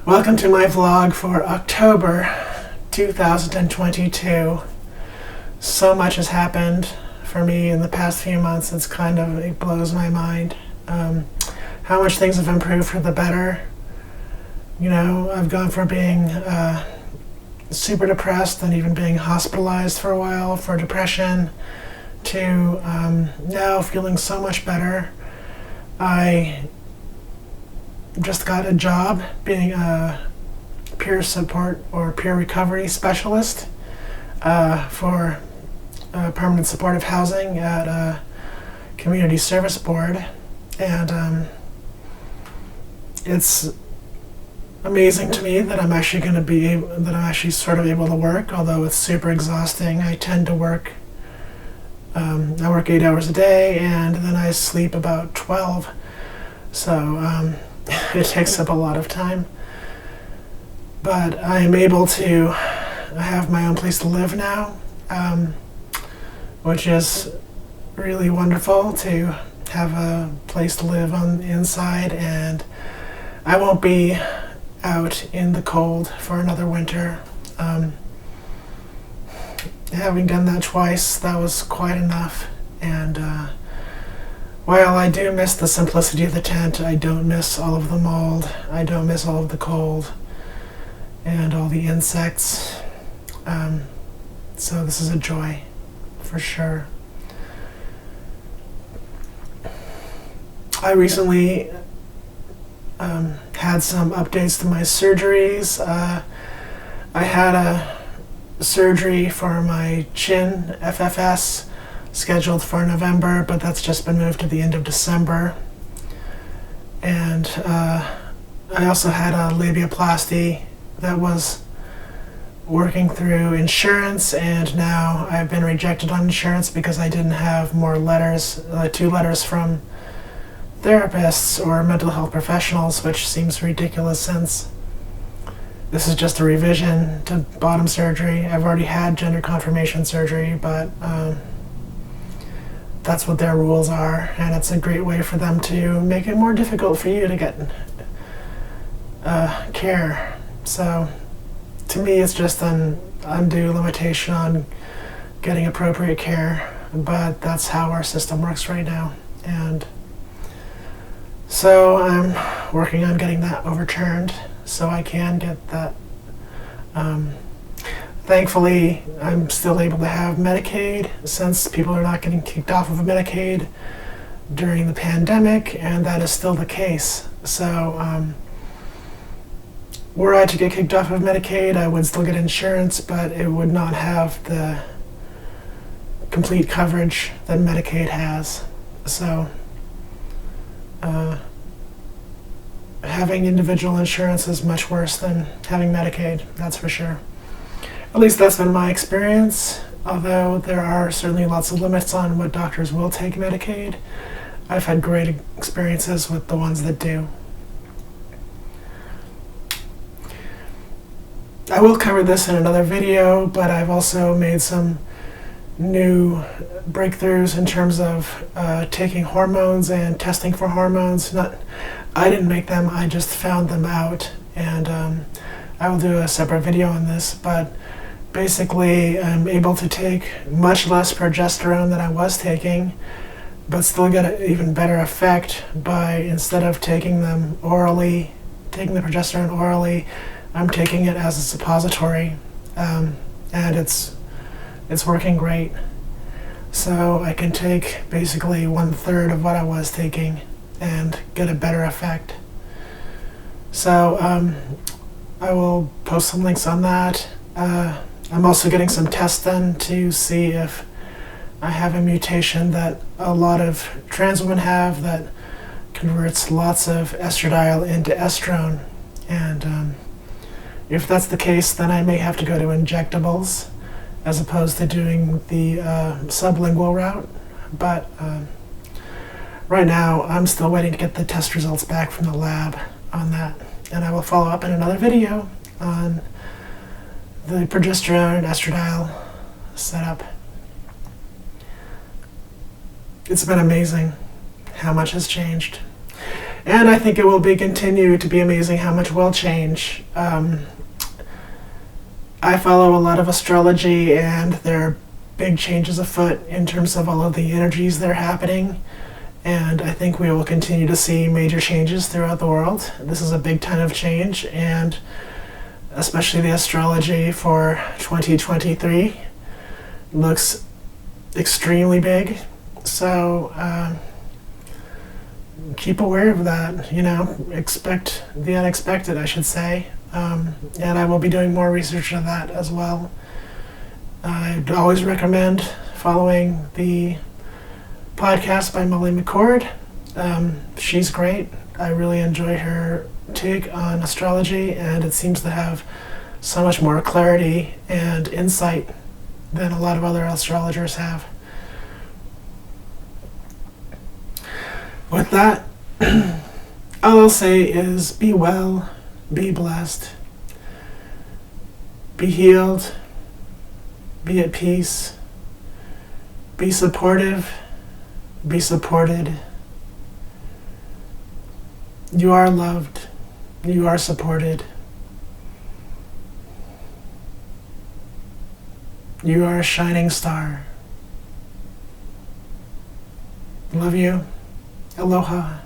Welcome to my vlog for October 2022. So much has happened for me in the past few months. It blows my mind how much things have improved for the better. You know, I've gone from being super depressed and even being hospitalized for a while for depression to now feeling so much better. I just got a job being a peer support or peer recovery specialist for permanent supportive housing at a community service board, and it's amazing to me that I'm actually sort of able to work, although it's super exhausting. I tend to work I work 8 hours a day, and then I sleep about 12, so it takes up a lot of time. But I am able to have my own place to live now, which is really wonderful to have a place to live on the inside, and I won't be out in the cold for another winter. Having done that twice, that was quite enough, and while I do miss the simplicity of the tent, I don't miss all of the mold, I don't miss all of the cold and all the insects. So this is a joy, for sure. I recently had some updates to my surgeries. I had a surgery for my chin, FFS, scheduled for November, but that's just been moved to the end of December. And I also had a labiaplasty that was working through insurance, and now I've been rejected on insurance because I didn't have more letters, 2 letters from therapists or mental health professionals, which seems ridiculous since this is just a revision to bottom surgery. I've already had gender confirmation surgery, but that's what their rules are, and it's a great way for them to make it more difficult for you to get care. So to me, it's just an undue limitation on getting appropriate care, but that's how our system works right now. And so I'm working on getting that overturned so I can get that. Thankfully, I'm still able to have Medicaid, since people are not getting kicked off of Medicaid during the pandemic, and that is still the case. So were I to get kicked off of Medicaid, I would still get insurance, but it would not have the complete coverage that Medicaid has. So having individual insurance is much worse than having Medicaid, that's for sure. At least that's been my experience, although there are certainly lots of limits on what doctors will take Medicaid. I've had great experiences with the ones that do. I will cover this in another video, but I've also made some new breakthroughs in terms of taking hormones and testing for hormones. I didn't make them, I just found them out, and I will do a separate video on this, but basically I'm able to take much less progesterone than I was taking, but still get an even better effect by, instead of taking the progesterone orally, I'm taking it as a suppository, and it's working great. So I can take basically 1/3 of what I was taking and get a better effect. So I will post some links on that. I'm also getting some tests done to see if I have a mutation that a lot of trans women have that converts lots of estradiol into estrone. And if that's the case, then I may have to go to injectables as opposed to doing the sublingual route. But right now, I'm still waiting to get the test results back from the lab on that. And I will follow up in another video on the progesterone and estradiol setup. It's been amazing how much has changed. And I think it will continue to be amazing how much will change. I follow a lot of astrology, and there are big changes afoot in terms of all of the energies that are happening. And I think we will continue to see major changes throughout the world. This is a big time of change, and especially the astrology for 2023 looks extremely big. So keep aware of that, expect the unexpected, I should say. And I will be doing more research on that as well. I'd always recommend following the podcast by Molly McCord. She's great. I really enjoy her take on astrology, and it seems to have so much more clarity and insight than a lot of other astrologers have. With that, all I'll say is be well, be blessed, be healed, be at peace, be supportive, be supported. You are loved, you are supported. You are a shining star. Love you. Aloha.